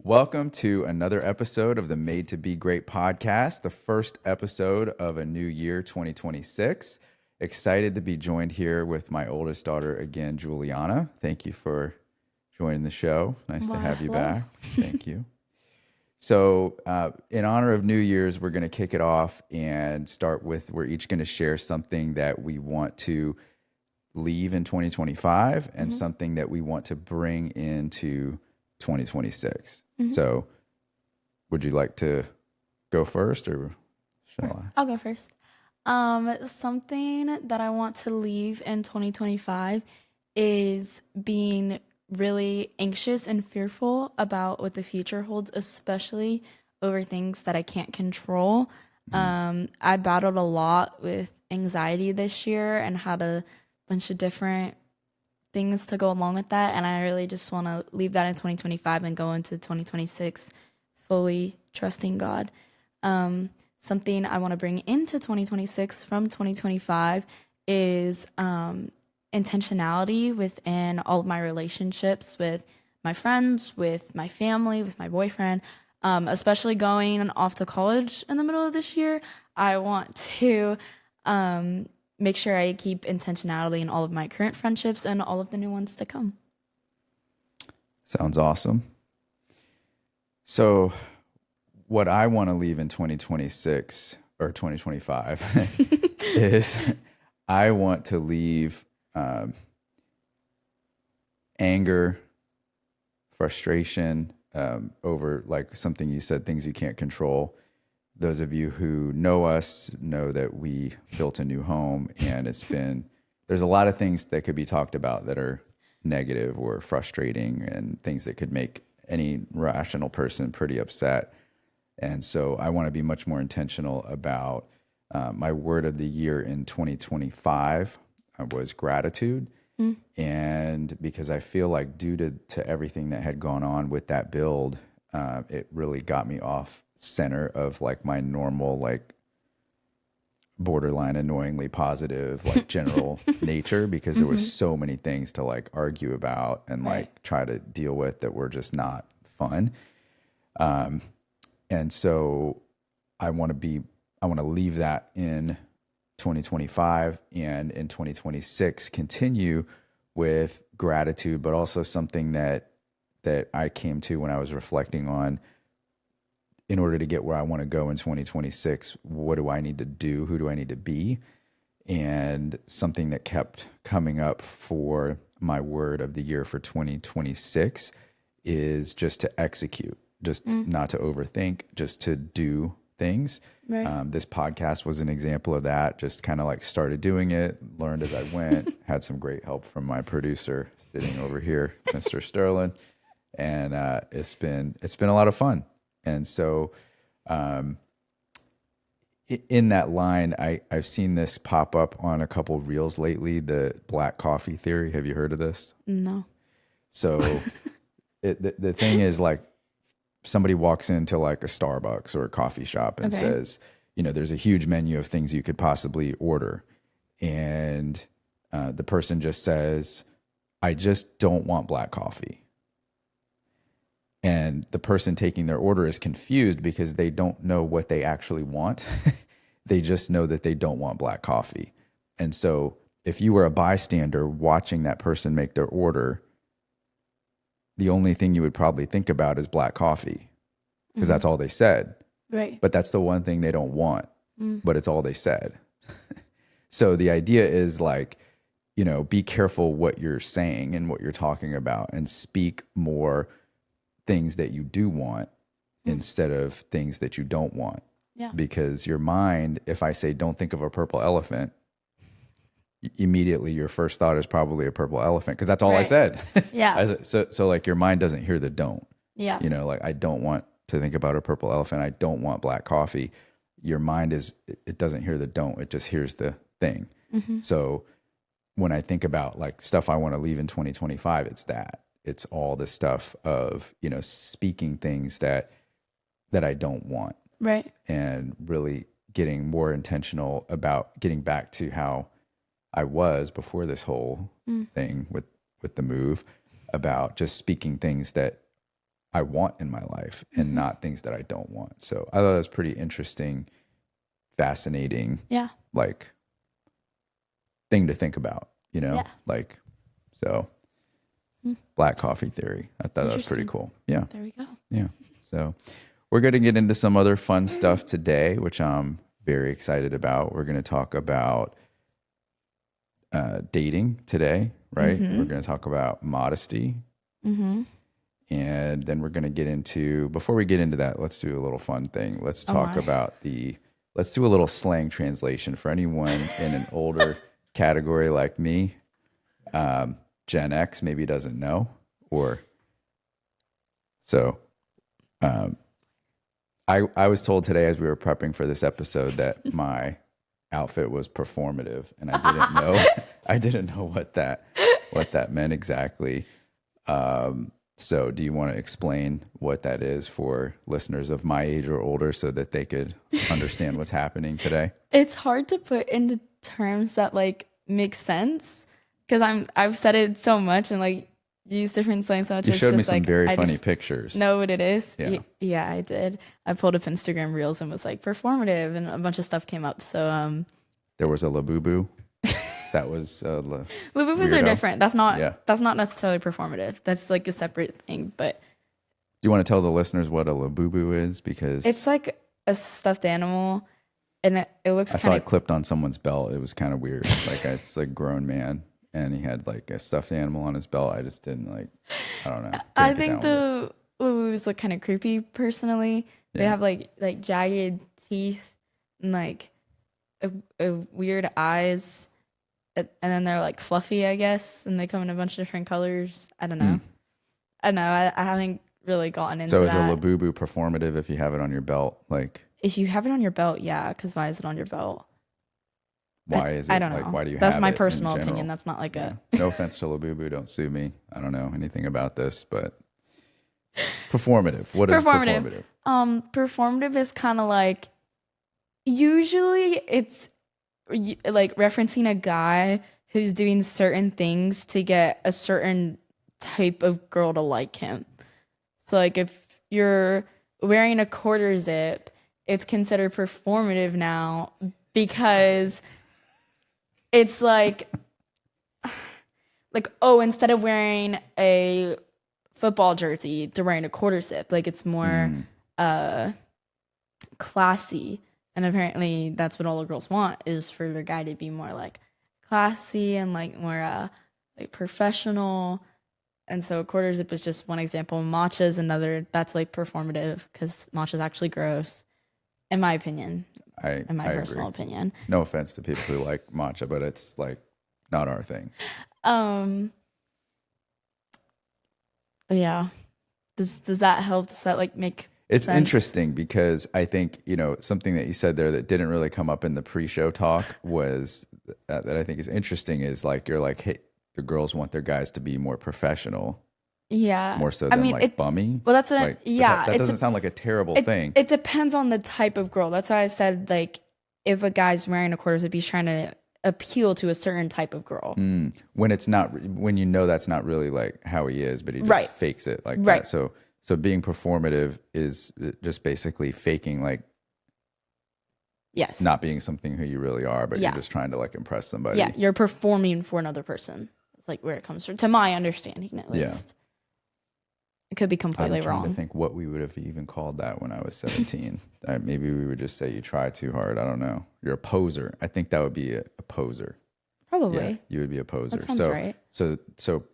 Welcome to another episode of the Made to Be Great podcast, the first episode of a new year, 2026. Excited to be joined here with my oldest daughter again, Juliana. Thank you for joining the show. Nice to have you Hello. back. Thank you. So, in honor of New Year's, we're going to kick it off and start with we're each going to share something that we want to leave in 2025 and something that we want to bring into 2026. So, would you like to go first or shall I? I'll go first. Something that I want to leave in 2025 is being really anxious and fearful about what the future holds, especially over things that I can't control. I battled a lot with anxiety this year and had a bunch of different things to go along with that. And I really just want to leave that in 2025 and go into 2026 fully trusting God. Something I want to bring into 2026 from 2025 is intentionality within all of my relationships with my friends, with my family, with my boyfriend, especially going off to college in the middle of this year. I want to make sure I keep intentionality in all of my current friendships and all of the new ones to come. Sounds awesome. So, what I want to leave in 2026 or 2025 is I want to leave anger, frustration over like something you said, things you can't control. Those of you who know us know that we built a new home and there's a lot of things that could be talked about that are negative or frustrating and things that could make any rational person pretty upset. And so I want to be much more intentional about my word of the year in 2025 was gratitude. And because I feel like due to everything that had gone on with that build, it really got me off center of like my normal, like borderline annoyingly positive, like general nature, because there was so many things to like argue about and like try to deal with that were just not fun. And so I want to leave that in 2025 and in 2026 continue with gratitude, but also something that I came to when I was reflecting on in order to get where I want to go in 2026, what do I need to do? Who do I need to be? And something that kept coming up for my word of the year for 2026 is just to execute, just not to overthink, just to do things. Right. This podcast was an example of that. Just kind of like started doing it, learned as I went, had some great help from my producer sitting over here, Mr. Sterling. And it's been a lot of fun. And so in that line, I've seen this pop up on a couple reels lately, the black coffee theory. Have you heard of this? No. So the thing is like somebody walks into like a Starbucks or a coffee shop and says, there's a huge menu of things you could possibly order. And the person just says, I just don't want black coffee. And the person taking their order is confused because they don't know what they actually want. They just know that they don't want black coffee. And so if you were a bystander watching that person make their order, the only thing you would probably think about is black coffee because that's all they said. Right. But that's the one thing they don't want, but it's all they said. So the idea is like, be careful what you're saying and what you're talking about and speak more things that you do want instead of things that you don't want. Yeah. Because your mind, if I say don't think of a purple elephant, immediately your first thought is probably a purple elephant because that's all I said. Yeah. So like your mind doesn't hear the don't. Yeah. Like I don't want to think about a purple elephant. I don't want black coffee. Your mind it doesn't hear the don't. It just hears the thing. So when I think about like stuff I want to leave in 2025, it's that. It's all the stuff of, speaking things that I don't want. Right. And really getting more intentional about getting back to how I was before this whole thing with the move, about just speaking things that I want in my life and not things that I don't want. So I thought that was pretty interesting, fascinating, Yeah. like thing to think about, you know, Yeah. like, so black coffee theory. I thought that was pretty Interesting. cool. Yeah. There we go. Yeah. So we're going to get into some other fun stuff today, which I'm very excited about. We're going to talk about dating today, right? We're going to talk about modesty. And then we're going to get into, before we get into that, let's do a little fun thing. Let's talk about let's do a little slang translation for anyone in an older category like me. Gen X maybe doesn't know, or so. I was told today as we were prepping for this episode that my outfit was performative, and I didn't know what that meant exactly. So do you want to explain what that is for listeners of my age or older so that they could understand what's happening today? It's hard to put into terms that like make sense because I've said it so much and like use different slang so much. You it's showed me just some like very I funny just pictures. know what it is. Yeah. Yeah, I did. I pulled up Instagram Reels and was like performative, and a bunch of stuff came up. So There was a labubu. That was Labubus are different. That's not Yeah. that's not necessarily performative. That's like a separate thing. But Do you want to tell the listeners what a labubu is? Because it's like a stuffed animal, and it looks I saw kind it clipped on someone's belt. It was kind of weird. Like it's a grown man, and he had like a stuffed animal on his belt. I just didn't like. I don't know. I think the Labubus look kind of creepy. Personally, they have like jagged teeth and like a weird eyes. And then they're like fluffy, I guess, and they come in a bunch of different colors. I don't know. I don't know. I haven't really gotten into So that. is a labubu performative if you have it on your belt? Like, If you have it on your belt, yeah. Because why is it on your belt? why is it? I don't like, know. why do you That's have my it in personal general? opinion. That's not like Yeah. No offense to labubu. Don't sue me. I don't know anything about this, but performative. What is performative? Performative is kind of like usually it's like referencing a guy who's doing certain things to get a certain type of girl to like him. So like if you're wearing a quarter zip, it's considered performative now because it's like oh, instead of wearing a football jersey, they're wearing a quarter zip. Like it's more classy. And apparently that's what all the girls want, is for their guy to be more like classy and like more like professional. And so a quarter zip is just one example. Matcha is another that's like performative because matcha is actually gross, in my opinion. In my personal opinion. No offense to people who like matcha, but it's like not our thing. Yeah. Does that help? Does that like make It's sense? interesting because I think, you know, something that you said there that didn't really come up in the pre-show talk was that I think is interesting is like, you're like, hey, the girls want their guys to be more professional. Yeah. More so than like bummy. Well, that's what like, that doesn't sound like a terrible thing. It depends on the type of girl. That's why I said like if a guy's wearing a quarter zip, he's trying to appeal to a certain type of girl. When it's not, when you know that's not really like how he is, but he just fakes it like that. So being performative is just basically faking like not being something who you really are, but you're just trying to like impress somebody. Yeah, you're performing for another person. It's like where it comes from, to my understanding at least. It could be completely wrong. I'm trying to think what we would have even called that when I was 17. Maybe we would just say you try too hard. I don't know. You're a poser. I think that would be a poser. Probably. Yeah, you would be a poser. That sounds right. So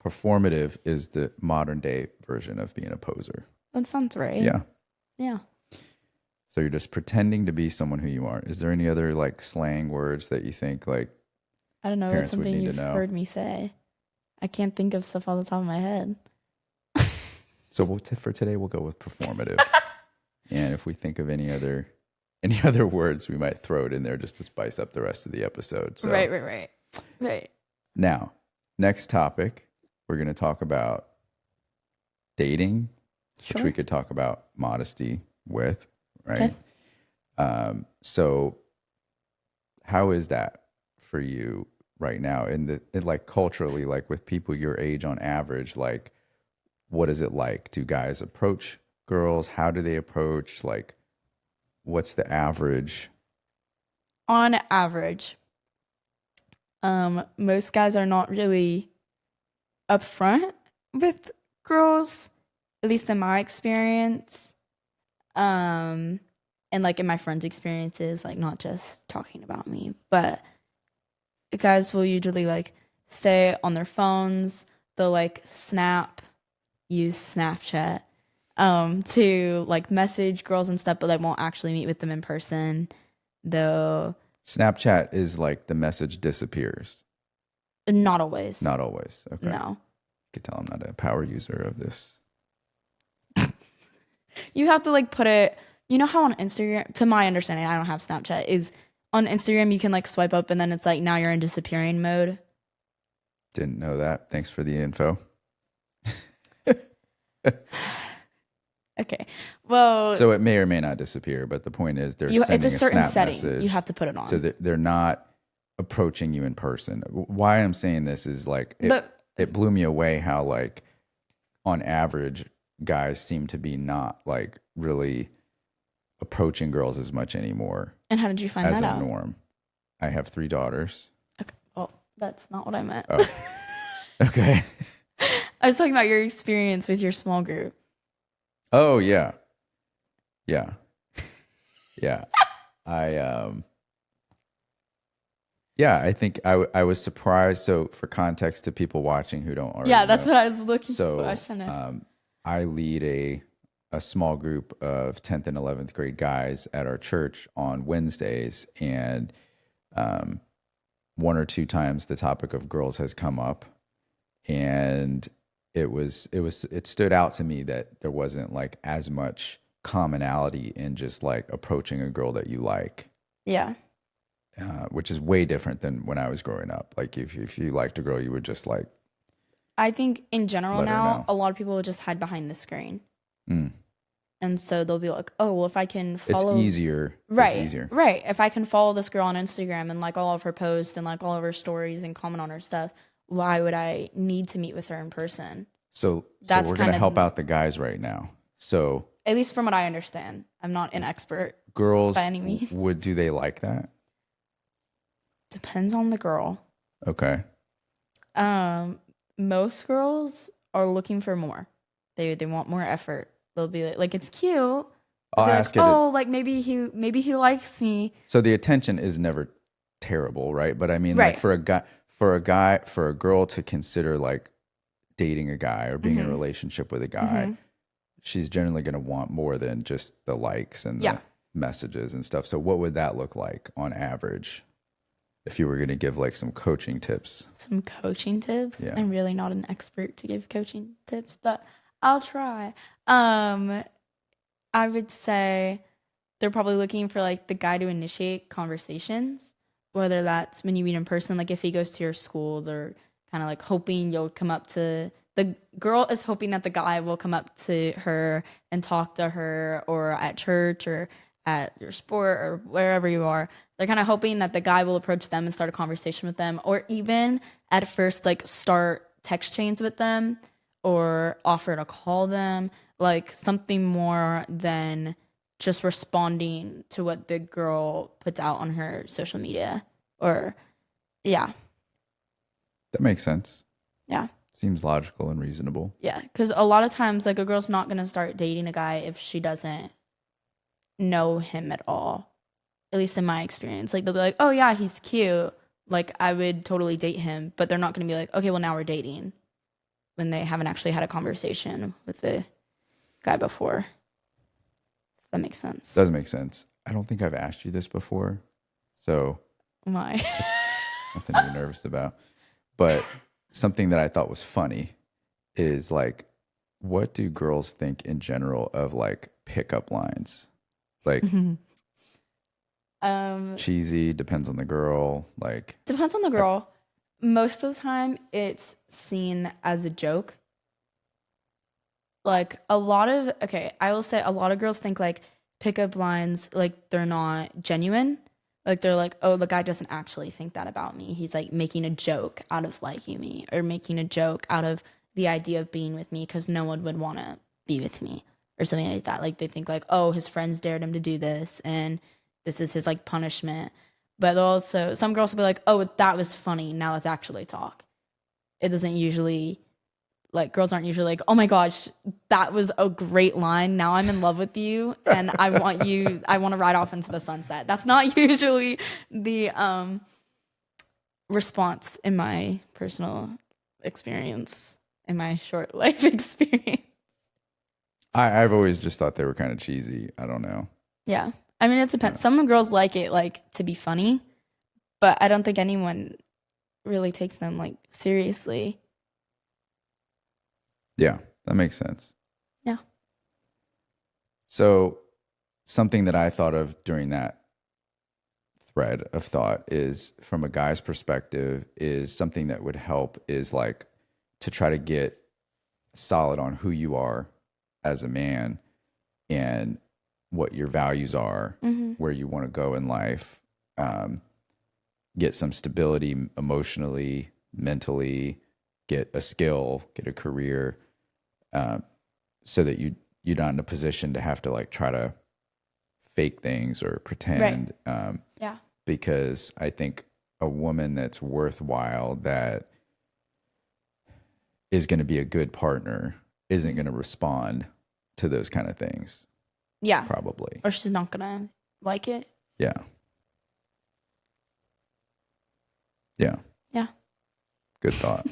performative is the modern day version of being a poser. That sounds right. Yeah. Yeah. So you're just pretending to be someone who you aren't. Is there any other like slang words that you think like I don't know. It's something you've heard me say. I can't think of stuff off the top of my head. So for today, we'll go with performative. And if we think of any other words, we might throw it in there just to spice up the rest of the episode. So, Right. Now, next topic, we're going to talk about dating, which we could talk about modesty with, right? Okay. So how is that for you right now in like culturally, like with people your age on average, like what is it like? Do guys approach girls? How do they approach? Like, what's the average? On average, most guys are not really upfront with girls, at least in my experience. And like in my friends' experiences, like not just talking about me, but guys will usually like stay on their phones. They'll like use Snapchat, to like message girls and stuff, but they won't actually meet with them in person. Though Snapchat is like the message disappears. not always. Not always. Okay. No. You could tell I'm not a power user of this. You have to like put it, you know how on Instagram, to my understanding, I don't have Snapchat, is on Instagram you can like swipe up and then it's like now you're in disappearing mode. Didn't know that. Thanks for the info. Okay. Well, So it may or may not disappear, but the point is they're it's sending a certain snap setting message, you have to put it on. so that they're not approaching you in person. Why I'm saying this is like it blew me away how like on average guys seem to be not like really approaching girls as much anymore And how did you find as that a out? norm. I have 3 daughters. Okay. Well, that's not what I meant. Oh. Okay. I was talking about your experience with your small group. Oh yeah. Yeah. Yeah. I think I was surprised. So for context to people watching who don't already Yeah, that's know, what I was looking so for. I was trying to... I lead a small group of 10th and 11th grade guys at our church on Wednesdays, and one or two times the topic of girls has come up, and it stood out to me that there wasn't like as much commonality in just like approaching a girl that you like. Yeah. Which is way different than when I was growing up. Like if you liked a girl, you would just like I think in general let her now, know. a lot of people will just hide behind the screen. Mm. And so they'll be like, oh, well, if I can follow... It's easier. Right. It's easier. Right. If I can follow this girl on Instagram and like all of her posts and like all of her stories and comment on her stuff, why would I need to meet with her in person? So That's we're going to kind of- help out the guys right now. So At least from what I understand. I'm not an expert. girls, By any means. do they like that? Depends on the girl. Okay. Most girls are looking for more. They want more effort. They'll be like it's cute. They'll I'll be ask like, it. oh, like maybe he likes me. So the attention is never terrible, right? But I mean, Right. like for a girl to consider like dating a guy or being in a relationship with a guy, she's generally going to want more than just the likes and the messages and stuff. So what would that look like on average? If you were going to give like some coaching tips. Some coaching tips. Yeah. I'm really not an expert to give coaching tips, but I'll try. I would say they're probably looking for like the guy to initiate conversations, whether that's when you meet in person, like if he goes to your school, they're kind of like hoping you'll come up to... The girl is hoping that the guy will come up to her and talk to her, or at church or at your sport or wherever you are. They're kind of hoping that the guy will approach them and start a conversation with them, or even at first like start text chains with them or offer to call them, like something more than just responding to what the girl puts out on her social media. Or yeah. That makes sense. Yeah. Seems logical and reasonable. Yeah, because a lot of times like a girl's not going to start dating a guy if she doesn't know him at all. At least in my experience. Like they'll be like, oh yeah, he's cute. Like I would totally date him. But they're not going to be like, okay, well now we're dating, when they haven't actually had a conversation with the guy before. If that makes sense. Does make sense. I don't think I've asked you this before. So Why? nothing to be nervous about. But something that I thought was funny is like, what do girls think in general of like pickup lines? Like cheesy, depends on the girl. Like Depends on the girl. Most of the time, it's seen as a joke. Like I will say a lot of girls think like pickup lines, like they're not genuine. Like they're like, oh, the guy doesn't actually think that about me. He's like making a joke out of liking me, or making a joke out of the idea of being with me because no one would want to be with me or something like that. Like they think like, oh, his friends dared him to do this and this is his like punishment. But also some girls will be like, oh, that was funny. Now let's actually talk. It doesn't usually, like, girls aren't usually like, oh my gosh, that was a great line. Now I'm in love with you and I want to ride off into the sunset. That's not usually the response in my personal experience, in my short life experience. I've always just thought they were kind of cheesy. I don't know. Yeah. I mean, it depends. Some girls like it, like, to be funny, but I don't think anyone really takes them, like, seriously. Yeah, that makes sense. Yeah. So something that I thought of during that thread of thought is, from a guy's perspective, is something that would help is like to try to get solid on who you are as a man and what your values are, where you want to go in life, get some stability emotionally, mentally, get a skill, get a career, so that you're not in a position to have to like try to fake things or pretend. Right. Yeah. Because I think a woman that's worthwhile, that is going to be a good partner, isn't going to respond to those kind of things. Yeah. Probably. Or she's not gonna like it. Yeah. Yeah. Yeah. Good thought.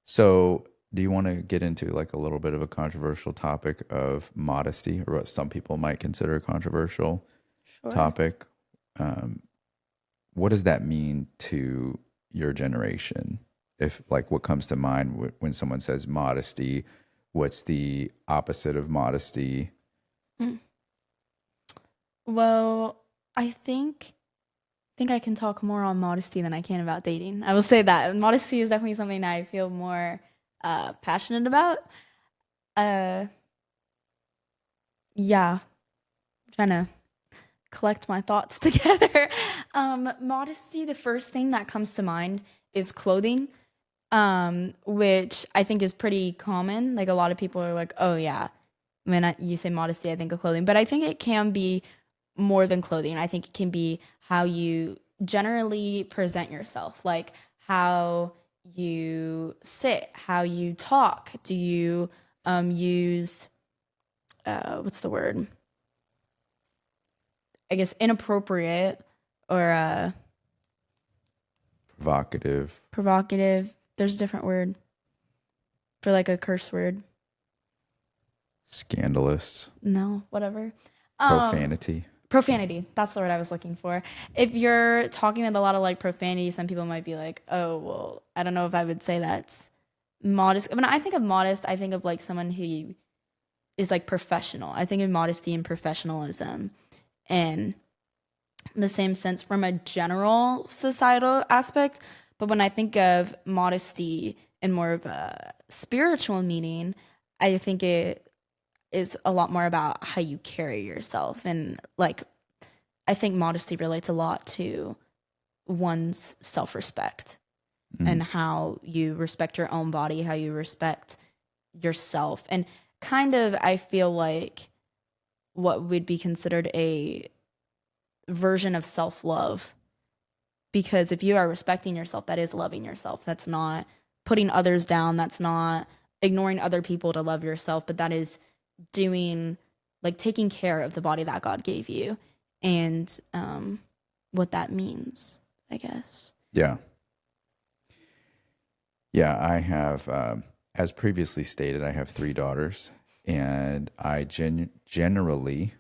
So, do you want to get into like a little bit of a controversial topic of modesty, or what some people might consider a controversial topic? What does that mean to your generation? If like, what comes to mind when someone says modesty? What's the opposite of modesty? Well, I think I can talk more on modesty than I can about dating. I will say that modesty is definitely something I feel more passionate about. Yeah, I'm trying to collect my thoughts together. Modesty, the first thing that comes to mind is clothing, which I think is pretty common. Like a lot of people are like, oh yeah, when you say modesty, I think of clothing. But I think it can be more than clothing. I think it can be how you generally present yourself, like how you sit, how you talk. Do you use what's the word? I guess inappropriate or provocative. There's a different word for like a curse word. Scandalous. No, whatever. Profanity. That's the word I was looking for. If you're talking with a lot of like profanity, some people might be like, oh, well, I don't know if I would say that's modest. When I think of modest, I think of like someone who is like professional. I think of modesty and professionalism in the same sense from a general societal aspect. But when I think of modesty in more of a spiritual meaning, I think it is a lot more about how you carry yourself. And like, I think modesty relates a lot to one's self-respect and how you respect your own body, how you respect yourself. And kind of, I feel like what would be considered a version of self-love, because if you are respecting yourself, that is loving yourself. That's not putting others down. That's not ignoring other people to love yourself, but that is doing, like, taking care of the body that God gave you and what that means, I guess. Yeah. Yeah, I have, as previously stated, I have 3 daughters, and I generally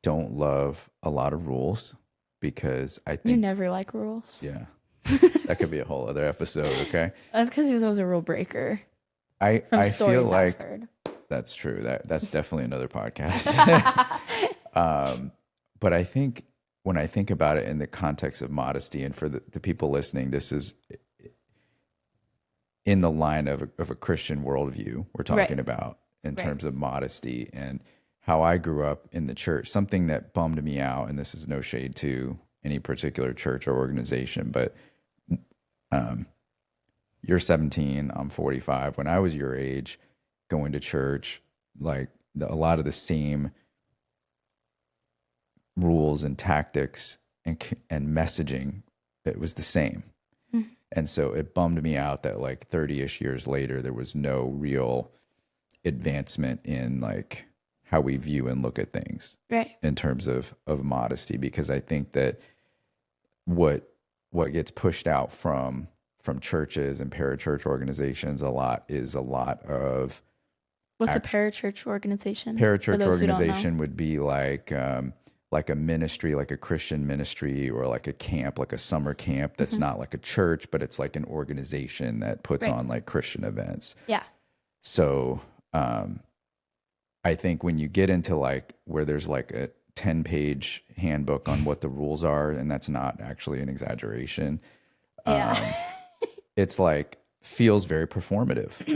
don't love a lot of rules, because I think... You never like rules. Yeah. That could be a whole other episode, okay? That's because he was always a rule breaker. I feel like... I've heard. That's true. That's definitely another podcast. But I think when I think about it in the context of modesty, and for the people listening, this is in the line of a Christian worldview we're talking about in terms of modesty and how I grew up in the church. Something that bummed me out, and this is no shade to any particular church or organization, but you're 17, I'm 45. When I was your age, going to church, like a lot of the same rules and tactics and messaging, it was the same. And so it bummed me out that like 30-ish years later, there was no real advancement in like how we view and look at things, Right. in terms of modesty, because I think that what gets pushed out from churches and parachurch organizations a lot of What's a parachurch organization? For parachurch those who don't know? organization would be like a ministry, like a Christian ministry, or like a camp, like a summer camp that's not like a church, but it's like an organization that puts Right. on like Christian events. Yeah. So I think when you get into like where there's like a 10-page handbook on what the rules are, and that's not actually an exaggeration, Yeah. it's like feels very performative to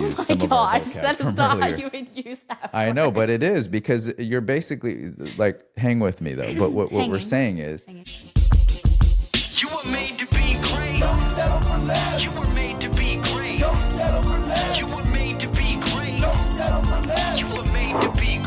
use Oh some my of our gosh, vocab that is from not how earlier. you would use that. I know, but it is, because you're basically like, hang with me though. But what we're Hanging. saying is, Hanging. You were made to be great. Don't settle for less. You were made to be great. Don't settle for less. You were made to be great. Don't settle for less. You were made to be